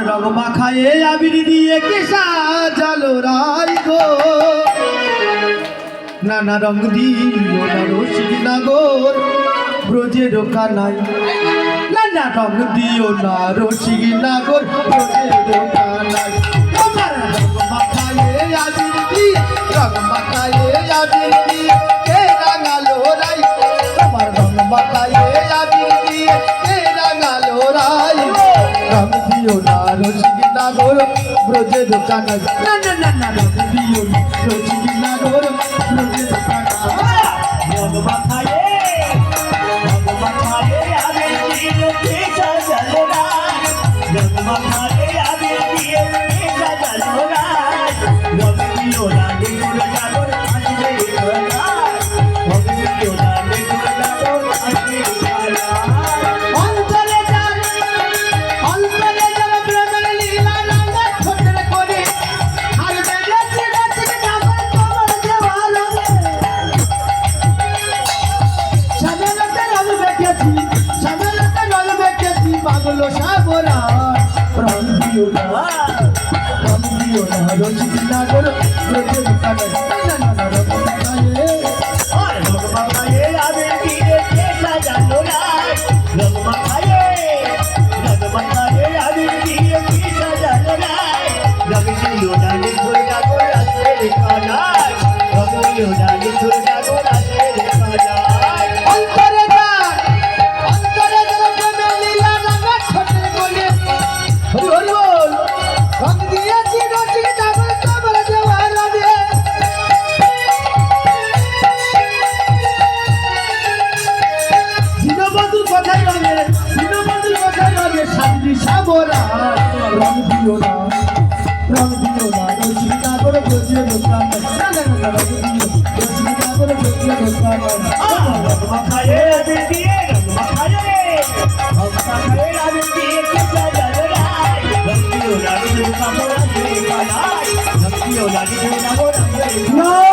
রং মাখায়ে আবির দিয়ে কে সাজালো রাই গো নানা রং দিও না রসিক নাগর ব্রজের কানাই নানা রং দিও না রসিক নাগর ব্রজের কানাই তোমার রং মাখায়ে আবির দিয়ে রং মাখায়ে আবির দিয়ে কে রাঙালো রাই তোমার রং মাখায়ে আবির দিয়ে কে রাঙালো রাই রং দিও না রসিক নাগর ব্রজের কানাই না না না না রং দিও না রসিক নাগর ব্রজের কানাই রং মাখায়ে আবির দিয়ে কে সাজালো রাই রং মাখায়ে আবির দিয়ে কে সাজালো রাই রং দিও না লেগুর নাগর আসবে কানাই রং দিও না লেগুর নাগর আসবে কানাই অন্তরে যার প্রেমের লীলা রাঙা ছোটর করে আর বেড়েছে রসিক নাগর তোমার দেওয়ালে সাবেলাতে রং বেঁকেছি পাগল সাগরা রং দিও না রসিক নাগর ব্রজের কানাই না না না রং মাখায়ে রং মাখায়ে আবির দিয়ে কে সাজালো রাই রং মাখায়ে আবির দিয়ে কে সাজালো রাই রং দিও না লেগুর নাগর আসবে কানাই রং দিও না লেগুর নাগর আসবে কানাই অন্তরে যার প্রেমের লীলা রাঙা ছোটর করে হরি বল রং দিয়েছি রসিক নাগর তোমার দেওয়ালে দীনবন্ধুর কথাই লাগে শান্তি সাগরা রং দিও না রসিক নাগর ব্রজের কানাই না না না রং দিও রসিক নাগর ব্রজের কানাই রং মাখায়ে আবির দিয়ে কে সাজালো রাই রং দিও না লেগুর নাগর আসবে কানাই রং দিও না লেগুর নাগর আসবে না